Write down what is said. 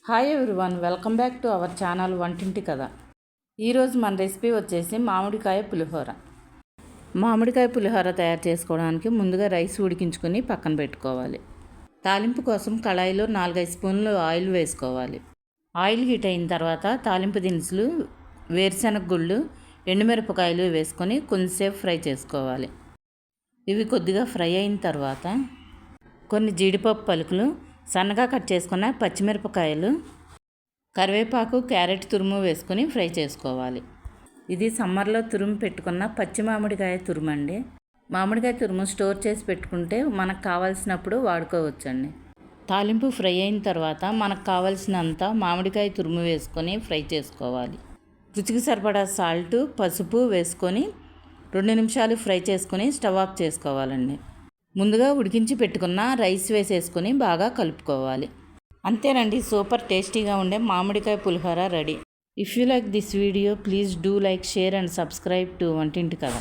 Hi everyone, welcome back to our channel వంటింటి కథ. ఈరోజు మన రెసిపీ వచ్చేసి మామిడికాయ పులిహోర. మామిడికాయ పులిహోర తయారు చేసుకోవడానికి ముందుగా రైస్ ఉడికించుకొని పక్కన పెట్టుకోవాలి. తాలింపు కోసం కళాయిలో 4-5 స్పూన్లు ఆయిల్ వేసుకోవాలి. ఆయిల్ హీట్ అయిన తర్వాత తాలింపు దినుసులు, వేరుశనగ గుళ్ళు, ఎండుమిరపకాయలు వేసుకొని కొంచెంసేపు ఫ్రై చేసుకోవాలి. ఇవి కొద్దిగా ఫ్రై అయిన తర్వాత కొన్ని జీడిపప్పు పలుకులు, సన్నగా కట్ చేసుకున్న పచ్చిమిరపకాయలు, కరివేపాకు, క్యారెట్ తురుము వేసుకొని ఫ్రై చేసుకోవాలి. ఇది సమ్మర్లో తురుము పెట్టుకున్న పచ్చి మామిడికాయ తురుము అండి. మామిడికాయ తురుము స్టోర్ చేసి పెట్టుకుంటే మనకు కావాల్సినప్పుడు వాడుకోవచ్చండి. తాలింపు ఫ్రై అయిన తర్వాత మనకు కావాల్సినంత మామిడికాయ తురుము వేసుకొని ఫ్రై చేసుకోవాలి. రుచికి సరిపడా సాల్ట్, పసుపు వేసుకొని 2 నిమిషాలు ఫ్రై చేసుకొని స్టవ్ ఆఫ్ చేసుకోవాలండి. ముందుగా ఉడికించి పెట్టుకున్న రైస్ వేసేసుకొని బాగా కలుపుకోవాలి. అంతేనండి, సూపర్ టేస్టీగా ఉండే మామిడికాయ పులిహోర ready. If you like this video, please do like, share and subscribe to వంటింటి కథ.